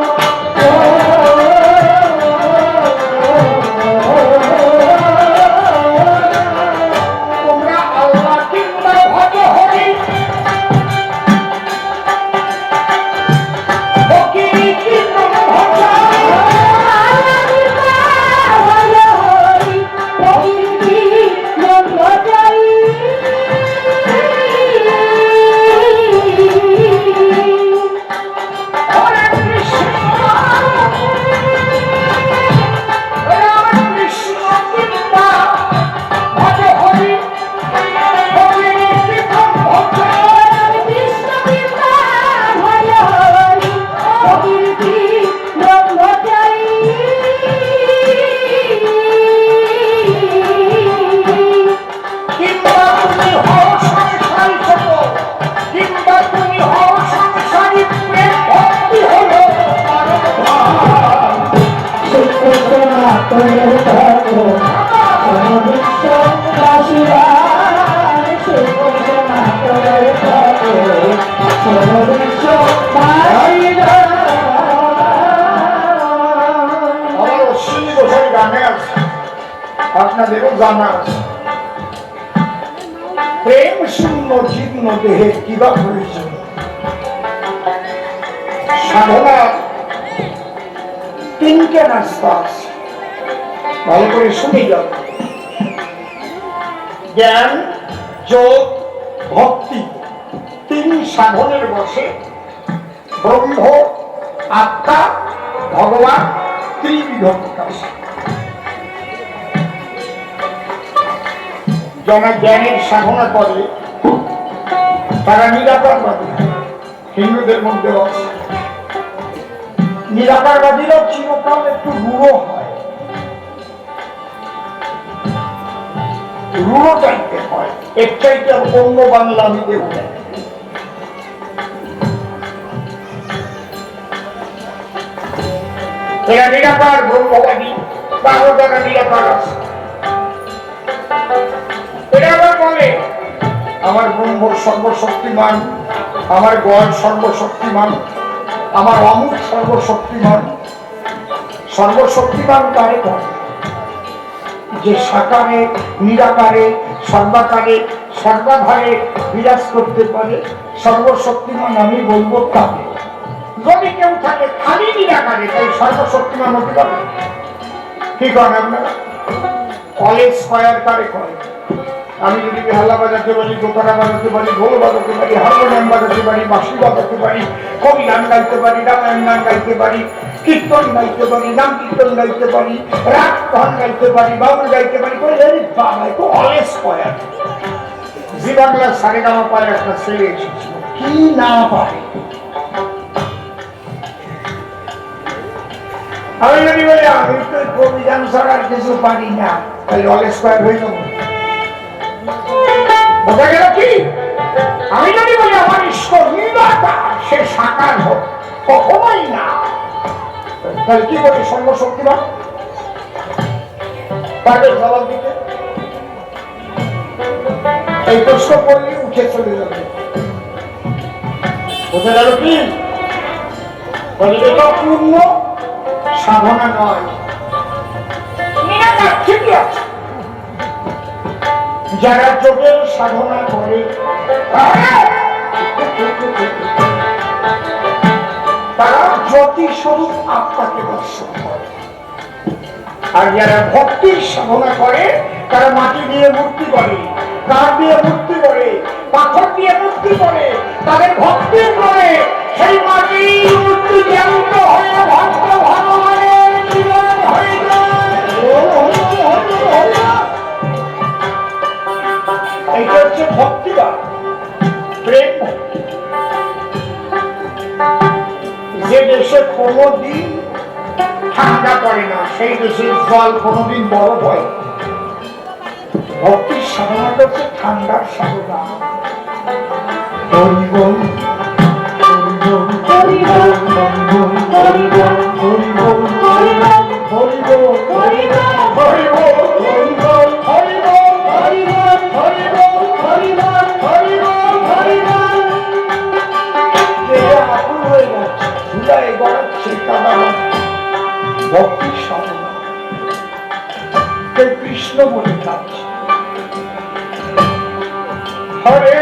আপনাদেরও জানা আছে। প্রেম শূন্য জীর্ণ দেহে কিবা হয়েছে সাধনার তিনটে রাস্তা আছে, ভালো করে শুনে যাও। জ্ঞান, যোগ, ভক্তি, তিন সাধনের বসে ব্রহ্ম, আত্মা, ভগবান ত্রিবিধ প্রকাশ। যারা জ্ঞানের সাধনা করে তারা নিরাকারবাদী। হিন্দুদের মধ্যে আছে নিরাকারবাদীরাও চিরকাল একটু রূঢ় হয়, রূঢ় টাইপের হয়, এর চাইতে অন্য বাংলা আমি দেব না। এরা নিরাকার ব্রহ্মবাদী, তারও যারা নিরাকার আছে এরা আবার বলে আমার ব্রহ্ম সর্বশক্তিমান, আমার গড় সর্বশক্তিমান, আমার অমুক সর্বশক্তিমান। সর্বশক্তিমান কারে বলে? যে সাকারে, নিরাকারে, সর্বাকারে, সর্বাধারে বিরাজ করতে পারে, সর্বশক্তিমান আমি বলবো তাকে। যদি কেউ থাকে খালি নিরাকারে, তাই সর্বশক্তিমান হতে পারে। কি করেন আপনারা? কলেজ স্কয়ার কারে করে? আমি যদি বেহালা বাজাতে পারি, দোতারা বাজাতে পারি, ঢোল বাজাতে পারি, হারমোনিয়াম বাজাতে পারি, বাঁশি বাজাতে পারি, কবি গান গাইতে পারি, রামায়ণ গান গাইতে পারি, কীর্তন গাইতে পারি, নাম কীর্তন গাইতে পারি, রাগ গান গাইতে পারি, বাউল গাইতে পারি, বাবাই তো অলেজ স্কয়ার। জি বাংলার সারেগামা পায় একটা ছেলে এসেছিল, কি না পারে। আমি যদি বলি আমি তো কবি গান ছাড়া আর কিছু পারি না, তাহলে অলেজ স্কয়ার হয়ে যাবো। বোঝা গেল কি? আমি যদি বলি আমার ঈশ্বর নিরাকার, সে সাকার হোক, কখনোই না, তাহলে কি বলি সর্বশক্তিমান? পারবে জবাব দিতে? এই প্রশ্ন করলে উঠে চলে যাবে। বোঝা গেল কি? এটা পূর্ণ সাধনা নয়, নিরাকার ঠিকই আছে। যারা যোগের সাধনা করে তারা জ্যোতি স্বরূপ আত্মাকে দর্শন করে, আর যারা ভক্তির সাধনা করে তারা মাটি দিয়ে মূর্তি করে, কাঠ দিয়ে মূর্তি করে, পাথর দিয়ে মূর্তি করে, তাদের ভক্তি করে সেই মাটির মূর্তি জ্ঞানিত হয়ে ভক্ত ভগবানের জীবন হয়ে যায়। এইটা হচ্ছে ভক্তিবাদ, প্রেম ভক্তি। যে দেশে কোনদিন ঠান্ডা পড়ে না সেই দেশের জল কোনদিন বরফ হয়। ভক্তির সাধনাটা হচ্ছে ঠান্ডার সাধনা। ভক্তির সাধনা কৃষ্ণ বলে যাচ্ছে হরে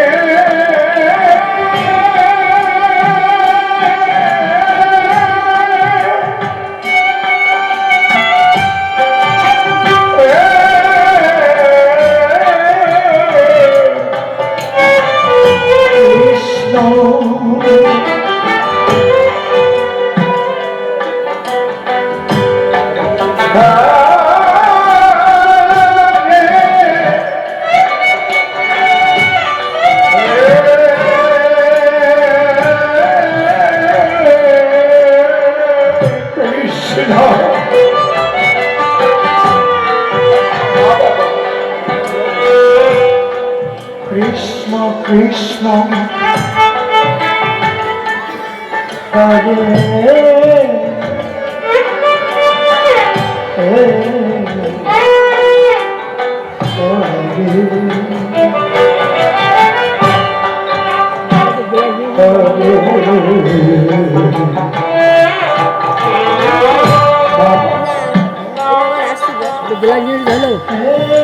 কৃষ্ণ Hello.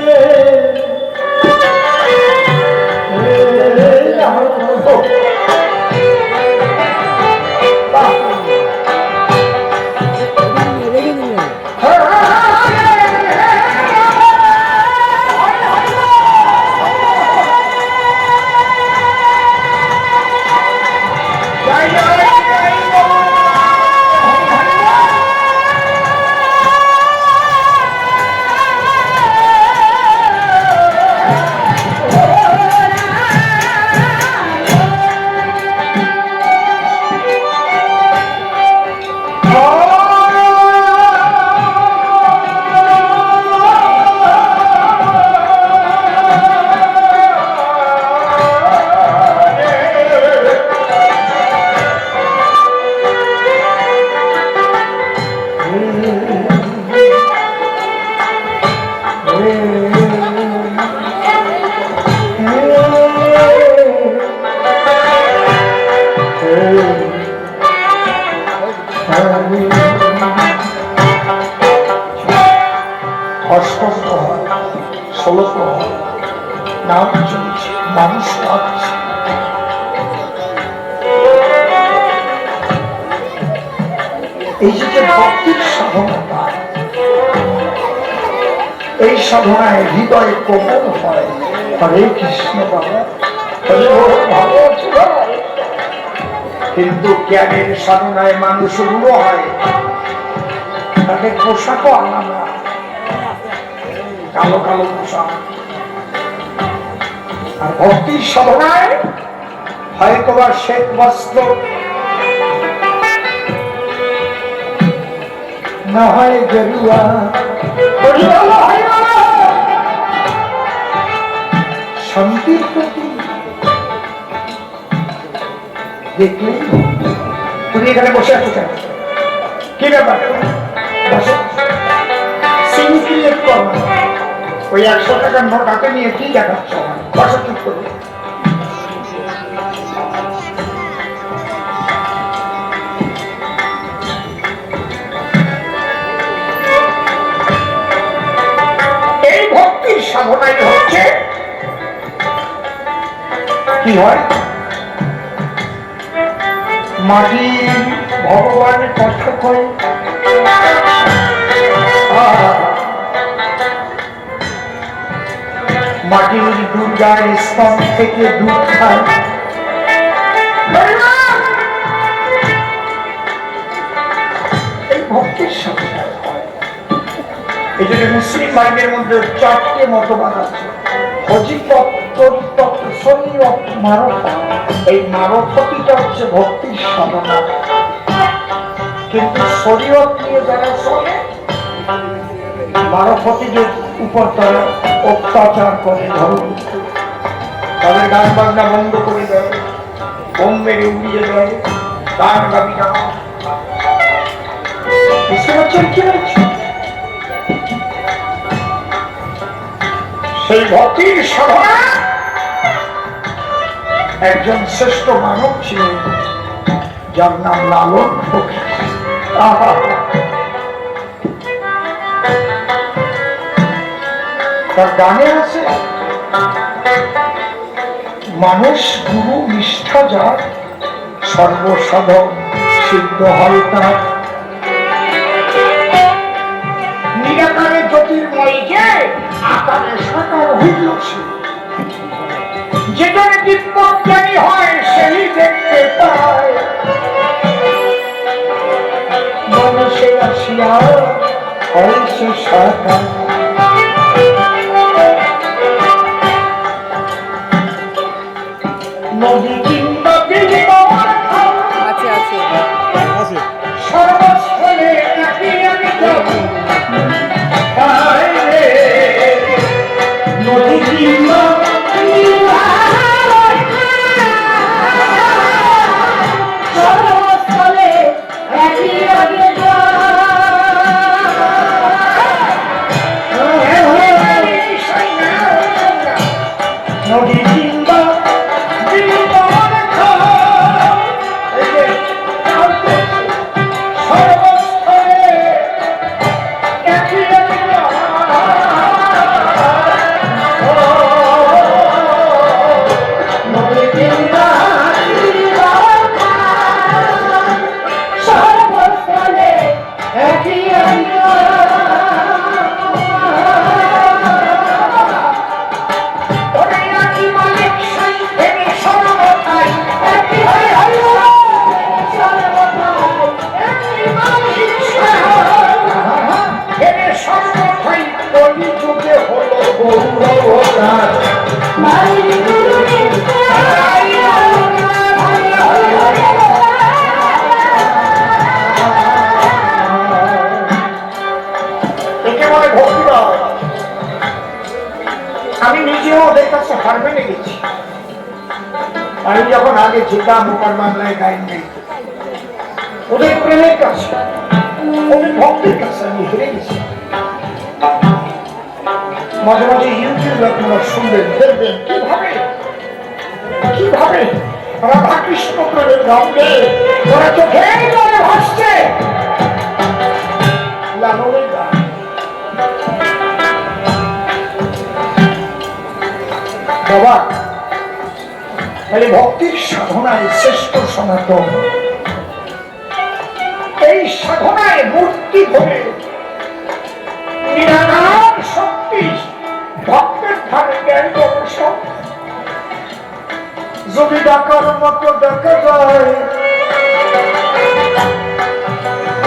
অষ্টম প্রহর, 16 প্রহর নাম চলছে, মানুষ কাঁদছে। এই যে ভক্তির সাধনা, এই সাধনায় হৃদয়ে কোমল হয় হরে কৃষ্ণ বাবা, কিন্তু জ্ঞানের সাধনায় মানুষ রূঢ় হয়, তাদের পোশাকও আলাদা, কালো কালো পোশাক। আর ভক্তির সাধনায় হয়তো বা শ্বেত বস্ত্র, না হয় গেরুয়া, শান্তির প্রতি দেখলে তুমি এখানে বসে আছো কেন? কি ব্যাপার? ওই 100 টাকার নোট হাতে নিয়ে কি দেখাচ্ছ? বসে চুপ করবে। এই ভক্তির সাধনাই হচ্ছে কি হয়, মাটি ভগবানের কষ্ট করে, মাটির দুর্গার স্তন থেকে দুধ খায়, এই ভক্তির সাধনা হয়। এই জন্য মুসলিম ভাইদের মধ্যে 4টে মতবাদ আছে, এই মারফতিটা হচ্ছে ভক্তির সাধনা। কিন্তু শরীয়ত নিয়ে যারা চলে, মারফতিদের উপর তারা অত্যাচার করে, ধরুন তাদের গান বাজনা বন্ধ করে দেয়, বোম মেরে উড়িয়ে দেয়, গান গাবি না। সেই ভক্তির সাধনা একজন শ্রেষ্ঠ মানব ছিলেন, যার নাম লালন ফকির। তার গানে আছে, মানুষ গুরু নিষ্ঠা যার, সর্বসাধন সিদ্ধ হয় তার। নিরাকারে জ্যোতির্ময় যে আকারে সাকার হইল সে, যেখানে দিব্যজ্ঞানী হয় সেই দেখতে পায়, মানুষে আসিয়া হয় সে সাকার। নদী কিংবা আছে আছে সর্বস্থলে নদী কিংবা আমি নিজেও ওদের কাছে হার মেনে গেছি। আমি যখন আগে যেতাম ওপার বাংলায় গাইন নেই, ওদের প্রেমের কাছে, ওদের ভক্তির কাছে আমি হেরে গেছি। মাঝে মাঝে ইউটিউবে আপনারা শুনবেন, দেখবেন কিভাবে কিভাবে রাধা কৃষ্ণ প্রেমের গান গেয়ে ওরা চোখের জলে ভাসছে। লালনের গান। বাবা, তাহলে ভক্তির সাধনায় শ্রেষ্ঠ সনাতন, এই সাধনায় মূর্তি ধরে নিরাকার শক্তি ভক্তের ধারে জ্ঞান দর্শন যদি ডাকার মতো দেখা যায়,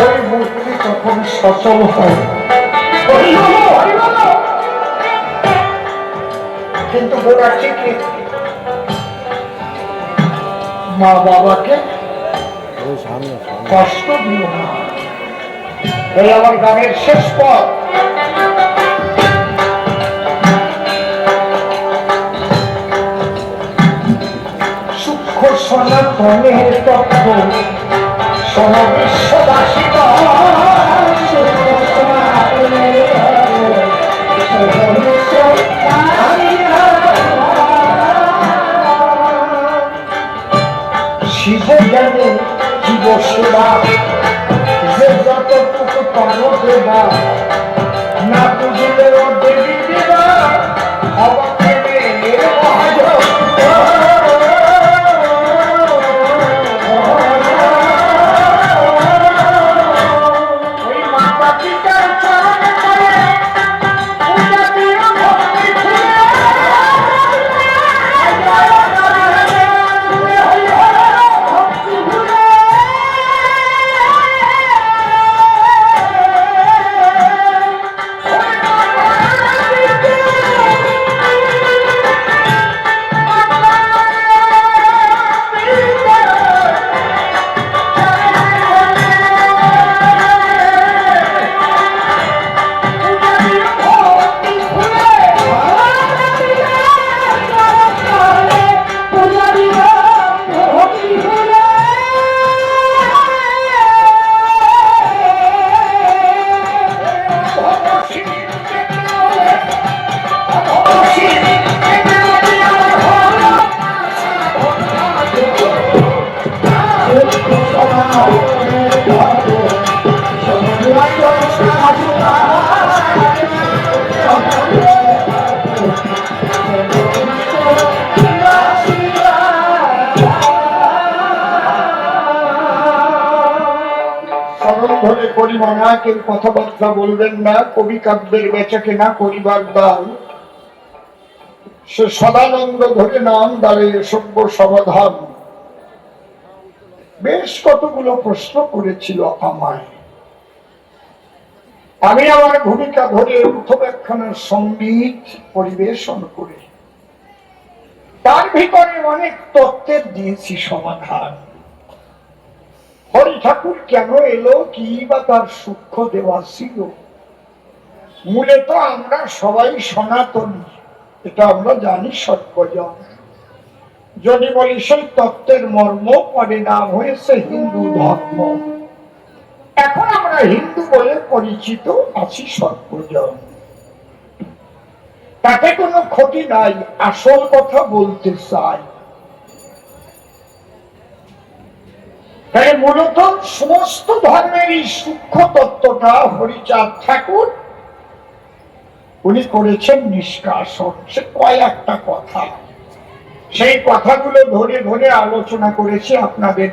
ওই মূর্তি তখন সচল হয়। কিন্তু গোড়া ঠিক মা বাবাকে কষ্ট দিও না। এই আমার গানের শেষ পথ। সূক্ষ্ম সনাতনের তত্ত্ব সমবিশ্ববাসী শিব জ্ঞানে জীব সেবা, যে যতটুকু পারো দেবা, না বুঝলেও দেবী দেবা অবাকের মহাজন। ওই মাতা পিতার চরণে পড়ে পূজা দিও ভক্তি ফুলে। কেউ কথাবার্তা বলবেন না, কবি কাব্যের বেচা কেনা করিবার দান, সে সদানন্দ ধরে নাম দ্বারে সভ্য সমাধান। বেশ কতগুলো প্রশ্ন করেছিল আমায়, আমি আমার ভূমিকা ধরে প্রথম একখানা সঙ্গীত পরিবেশন করে তার ভিতরে অনেক তত্ত্বের দিয়েছি সমাধান। হরি ঠাকুর কেন এলো, কি বা তার সূক্ষ্ম দেওয়া ছিল। মূলে তো আমরা সবাই সনাতনী, এটা আমরা জানি সর্বজন। যদি বলি সেই তত্ত্বের মর্ম, পরে নাম হয়েছে হিন্দু ধর্ম। এখন আমরা হিন্দু বলে পরিচিত আছি সর্বজন, তাতে কোনো ক্ষতি নাই, আসল কথা বলতে চাই। তাই মূলত সমস্ত ধর্মের এই সূক্ষ্ম তত্ত্বটা হরিচাঁদ ঠাকুর উনি করেছেন নিষ্কাশন। সে কয়েকটা কথা, সেই কথাগুলো ধরে ধরে আলোচনা করেছি আপনাদের